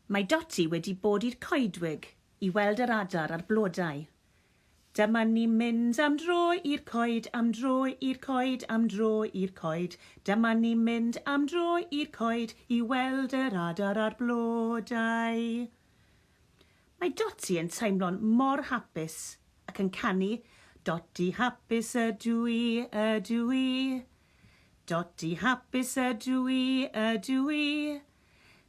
Mae Doti wedi bod i'r coedwig I weld yr adar a'r blodau. Dyma ni'n mynd am dro i'r coed, am dro i'r coed, am dro i'r coed. Dyma ni'n mynd am dro i'r coed I weld yr adar a'r blodau. Mae Doti yn teimlo'n mor hapus ac yn canu Doti hapus ydw I, ydw I. Doti hapus ydw I, ydw I.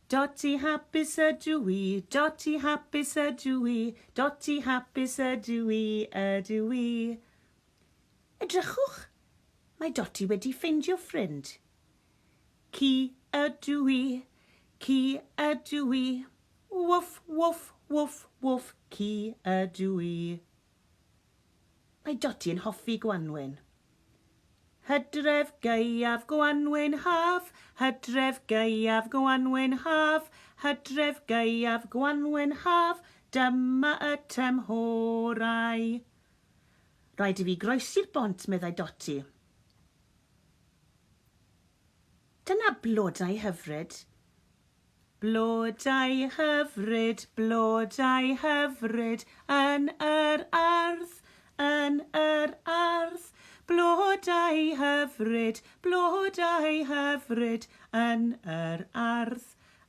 Doti hapus ydw I, Doti hapus ydw I, Doti hapus ydw I, ydw I. Edrychwch, mae Doti wedi ffeindio ffrind. Ci ydw I, ci ydw I, wwff, wwff, wwff, wwff, ci ydw I. Mae Doti yn hoffi Gwanwyn. Hydref gaeaf Gwanwyn haf, hydref gaeaf Gwanwyn haf, hydref gaeaf Gwanwyn haf, dyma y tymhorau. Rhaid I fi groesi'r bont, meddai Doti. Dyna blodau hyfryd. Blodau hyfryd, blodau hyfryd, yn yr ardd, yn yr ardd. Blodau hyfryd, yn yr ardd,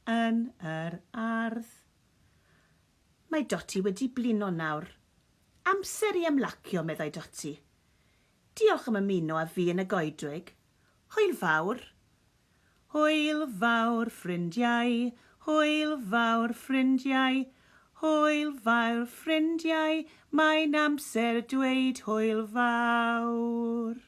yn yr ardd. Mae Doti wedi blino nawr. Amser I ymlacio, meddai Doti. Diolch am ymuno â fi yn y goedwig. Hwyl fawr. Hwyl fawr, ffrindiau, hwyl fawr, ffrindiau, hwyl fawr, ffrindiau, mae'n amser dweud hwyl fawr.